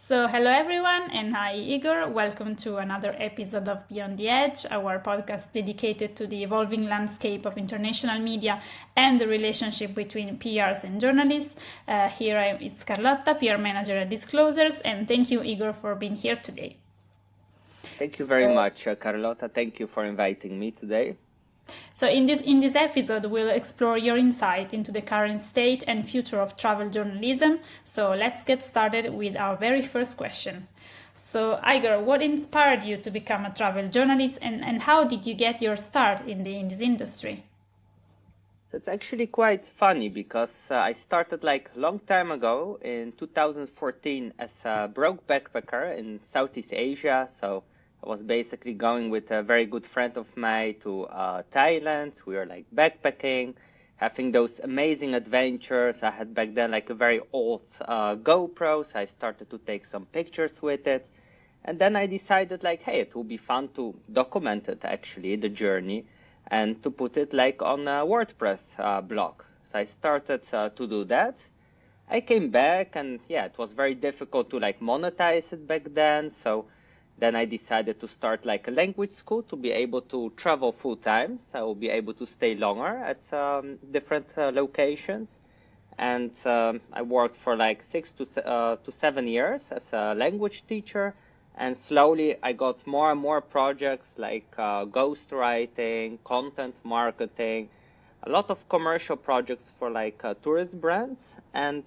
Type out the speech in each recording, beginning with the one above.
Hello everyone, and hi Igor. Welcome to another episode of Beyond the Edge, our podcast dedicated to the evolving landscape of international media and the relationship between PRs and journalists. It's Carlotta, PR manager at Disclosures, and thank you, Igor, for being here today. Thank you very much, Carlotta. Thank you for inviting me today. So in this episode, we'll explore your insight into the current state and future of travel journalism. So let's get started with our very first question. So Igor, what inspired you to become a travel journalist, and how did you get your start in this industry? It's actually quite funny because I started like a long time ago in 2014 as a broke backpacker in Southeast Asia. So I was basically going with a very good friend of mine to Thailand. We were like backpacking, having those amazing adventures. I had back then like a very old GoPro, so I started to take some pictures with it. And then I decided like, hey, it will be fun to document it actually, the journey, and to put it like on a WordPress blog. So I started to do that. I came back and yeah, it was very difficult to like monetize it back then. So then I decided to start like a language school to be able to travel full time. So I will be able to stay longer at different locations. And I worked for like 6 to 7 years as a language teacher. And slowly I got more and more projects like ghostwriting, content marketing, a lot of commercial projects for like tourist brands. And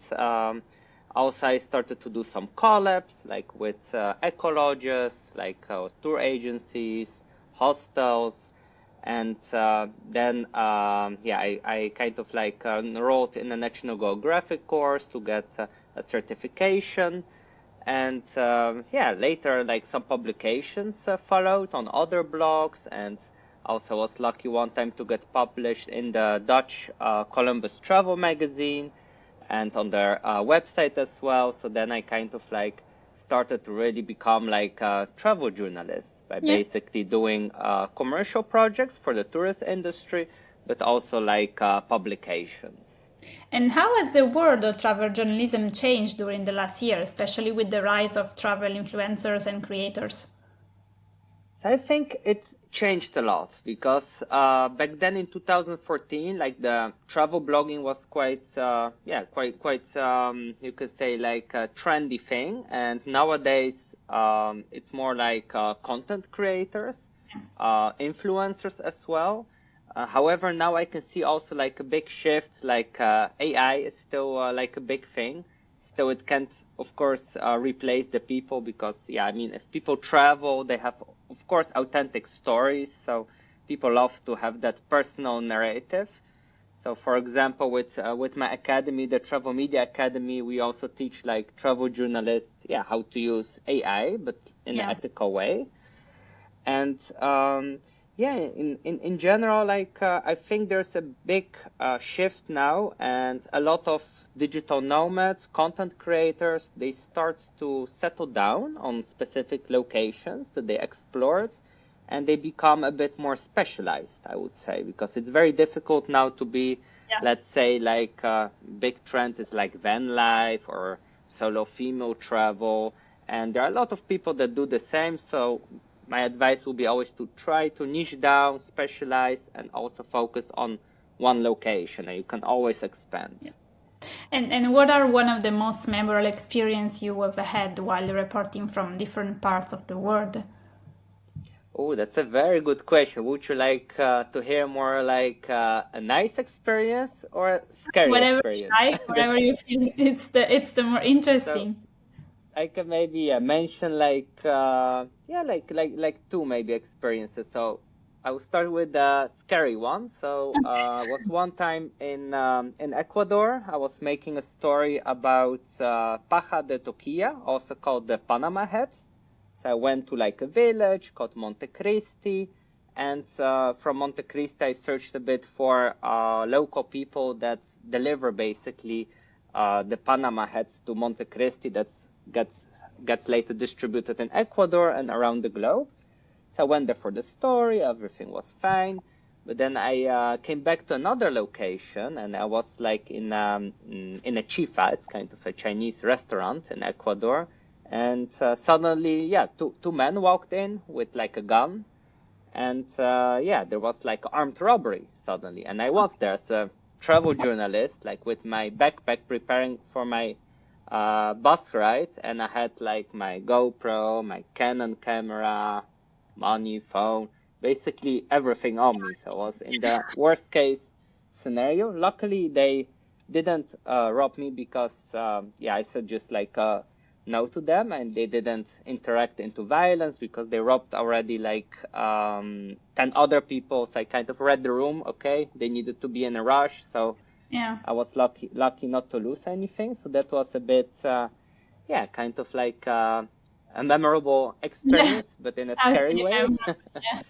also I started to do some collabs like with ecologists, like tour agencies, hostels. And then I kind of like enrolled in a National Geographic course to get a certification. And later like some publications followed on other blogs, and also was lucky one time to get published in the Dutch Columbus Travel magazine and on their website as well. So then I kind of like started to really become like a travel journalist by basically doing commercial projects for the tourist industry, but also like publications. And how has the world of travel journalism changed during the last year, especially with the rise of travel influencers and creators? I think it's changed a lot because back then in 2014, like the travel blogging was quite, you could say like a trendy thing. And nowadays, it's more like content creators, influencers as well. However, now I can see also like a big shift, like AI is still like a big thing. Still, it can't, of course, replace the people because, yeah, I mean, if people travel, they have, of course, authentic stories. So people love to have that personal narrative. So, for example, with my academy, the Travel Media Academy, we also teach like travel journalists, how to use AI, but in an ethical way. And in general, like I think there's a big shift now, and a lot of digital nomads, content creators, they start to settle down on specific locations that they explored, and they become a bit more specialized, I would say, because it's very difficult now to be, let's say, like big trend is like van life or solo female travel, and there are a lot of people that do the same. So my advice will be always to try to niche down, specialize, and also focus on one location, and you can always expand. Yeah. And what are one of the most memorable experience you have had while reporting from different parts of the world? Oh, that's a very good question. Would you like to hear more like a nice experience or a scary Whatever experience? you like, whatever you feel, it's the more interesting. So I can maybe mention like like two maybe experiences. So I will start with the scary one. So was one time in Ecuador. I was making a story about Paja de Toquilla, also called the Panama Head. So I went to like a village called Monte Cristi, and from Monte Cristi I searched a bit for local people that deliver basically the Panama Heads to Monte Cristi. That's gets later distributed in Ecuador and around the globe. So I went there for the story, everything was fine. But then I came back to another location, and I was like in a chifa, it's kind of a Chinese restaurant in Ecuador. And suddenly, two men walked in with like a gun, and there was like armed robbery suddenly, and I was there as a travel journalist, like with my backpack preparing for my bus ride, and I had like my GoPro, my Canon camera, money, phone, basically everything on me. So I was in the worst case scenario. Luckily, they didn't rob me because I said just like no to them, and they didn't interact into violence because they robbed already like 10 other people. So I kind of read the room. Okay, they needed to be in a rush, so Yeah. I was lucky not to lose anything. So that was a bit kind of like a memorable Yeah. experience, but in a I scary see. way. Yeah.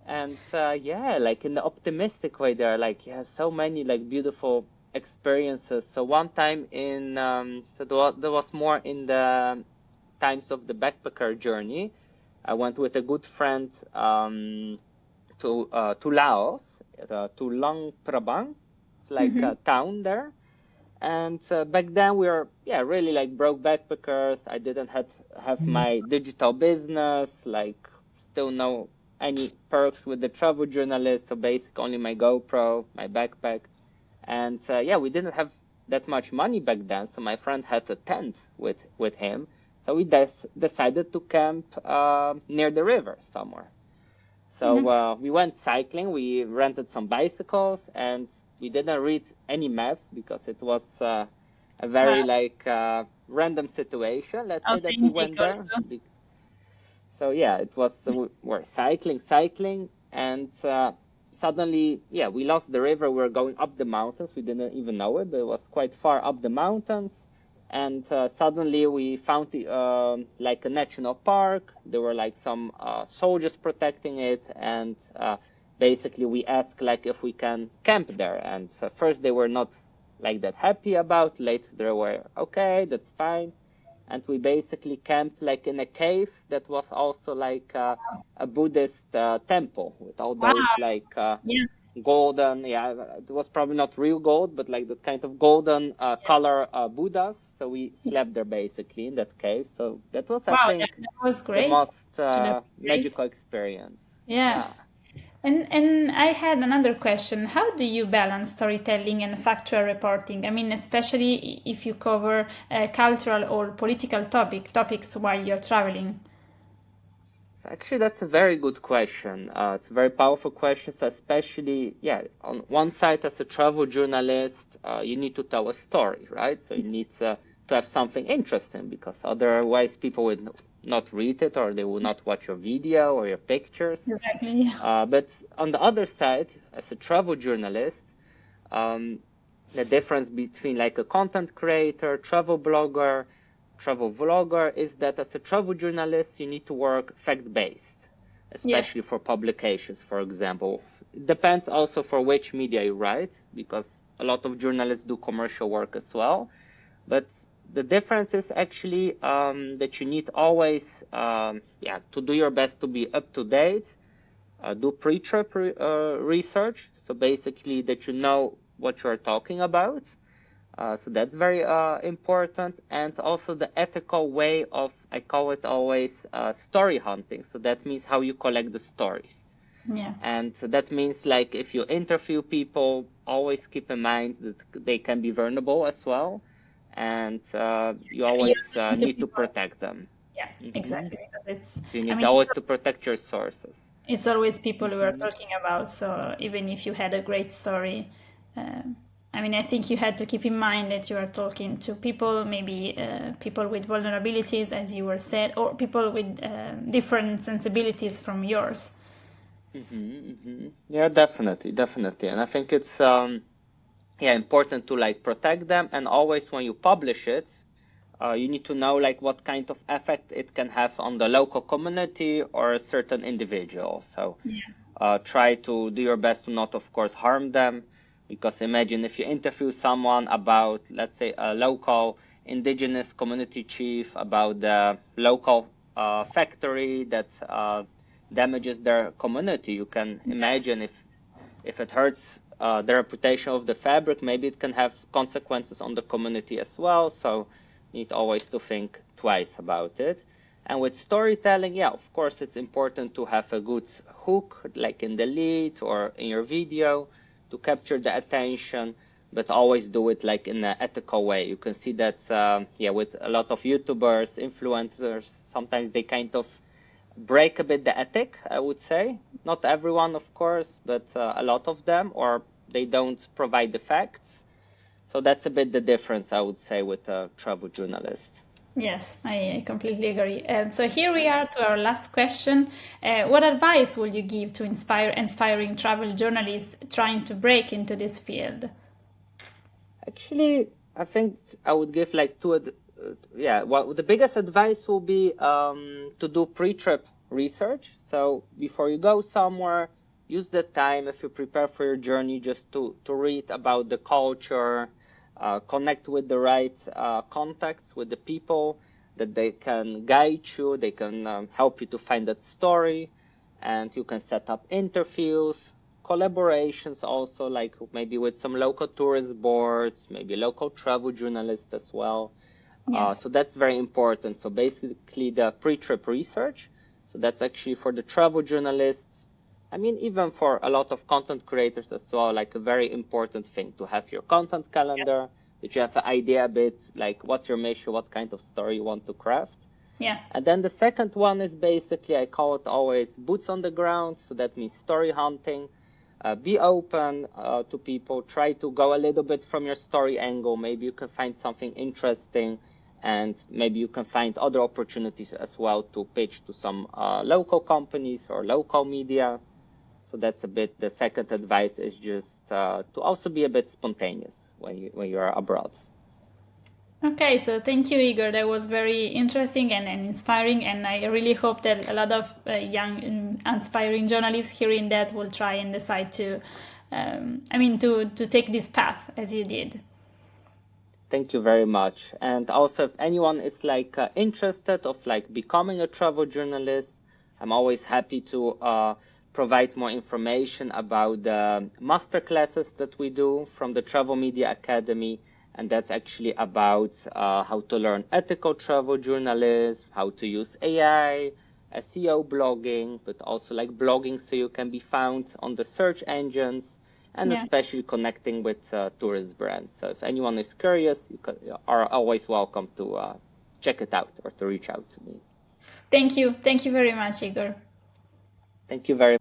And like in the optimistic way, there are like so many like beautiful experiences. So one time in there was more in the times of the backpacker journey. I went with a good friend to Laos, to Luang Prabang. It's like Mm-hmm. a town there. And back then we were really like broke backpackers. I didn't have my digital business, like still no any perks with the travel journalist. So basically only my GoPro, my backpack, and we didn't have that much money back then. So my friend had a tent with him. So we decided to camp near the river somewhere. So Okay. we went cycling. We rented some bicycles, and we didn't read any maps because it was a very Wow. like random situation. Let's say that we Authentic went there. also. So it was we were cycling, and suddenly we lost the river. We were going up the mountains. We didn't even know it, but it was quite far up the mountains. And suddenly we found like a national park. There were like some soldiers protecting it, and basically we asked like if we can camp there. And first they were not like that happy about. Later they were okay, that's fine. And we basically camped like in a cave that was also like a Buddhist temple with all Wow. those like Yeah. golden, it was probably not real gold, but like that kind of golden color Buddhas. So we slept there basically in that cave. So that was, I Wow. That, think, that was the great. most Should have been great. magical experience. Yeah. Yeah. And I had another question. How do you balance storytelling and factual reporting? I mean, especially if you cover cultural or political topics while you're traveling. So actually, that's a very good question. It's a very powerful question. So especially, on one side, as a travel journalist, you need to tell a story, right? So you need to have something interesting because otherwise people would not read it or they will not watch your video or your pictures. Exactly. Yeah. But on the other side, as a travel journalist, um, the difference between like a content creator, travel vlogger is that as a travel journalist, you need to work fact-based, Yeah. especially for publications, for example. It depends also for which media you write, because a lot of journalists do commercial work as well. But the difference is actually that you need always, to do your best to be up to date, do pre-trip research. So basically that you know what you're talking about. So that's very important. And also the ethical way of, I call it always story hunting. So that means how you collect the stories. Yeah. And that means like if you interview people, always keep in mind that they can be vulnerable as well. And you You always have to meet the need to people. protect them. Yeah, Hmm. exactly. Because it's, So you I need mean, always to protect your sources. it's always people we are Hmm. talking about. So even if you had a great story, um, I mean, I think you had to keep in mind that you are talking to people, maybe people with vulnerabilities, as you were said, or people with different sensibilities from yours. Yeah, definitely. And I think it's important to like protect them. And always when you publish it, you need to know like what kind of effect it can have on the local community or a certain individual. So try to do your best to not, of course, harm them. Because imagine if you interview someone about, let's say, a local indigenous community chief about the local factory that damages their community. You can Yes. imagine if it hurts the reputation of the fabric, maybe it can have consequences on the community as well. So You need always to think twice about it. And with storytelling, yeah, of course, it's important to have a good hook, like in the lead or in your video, to capture the attention, but always do it like in an ethical way. You can see that, yeah, with a lot of YouTubers, influencers, sometimes they kind of break a bit the ethic, I would say. Not everyone, of course, but a lot of them, or they don't provide the facts. So that's a bit the difference, I would say, with a travel journalist. Yes, I completely agree. So here we are to our last question. What advice would you give to inspiring travel journalists trying to break into this field? Actually, I think I would give like yeah, well, the biggest advice will be to do pre-trip research. So before you go somewhere, use the time if you prepare for your journey just to read about the culture, connect with the right contacts with the people that they can guide you, they can help you to find that story, and you can set up interviews, collaborations also, like maybe with some local tourist boards, maybe local travel journalists as well. So Yes. that's very important. So basically the pre-trip research. So that's actually for the travel journalists. I mean, even for a lot of content creators as well, like a very important thing to have your content calendar, that you have an idea a bit like what's your mission, what kind of story you want to craft. Yeah. And then the second one is basically, I call it always boots on the ground. So that means story hunting. Be open to people. Try to go a little bit from your story angle. Maybe you can find something interesting, and maybe you can find other opportunities as well to pitch to some local companies or local media. So that's a bit the second advice, is just to also be a bit spontaneous when you are abroad. Okay, so thank you, Igor. That was very interesting and inspiring, and I really hope that a lot of young aspiring journalists hearing that will try and decide to, to take this path as you did. Thank you very much. And also, if anyone is like interested of like becoming a travel journalist, I'm always happy to provide more information about the master classes that we do from the Travel Media Academy. And that's actually about how to learn ethical travel journalism, how to use AI, SEO blogging, but also like blogging so you can be found on the search engines, and Yeah. especially connecting with tourist brands. So if anyone is curious, are always welcome to check it out or to reach out to me. Thank you. Thank you very much, Igor. Thank you very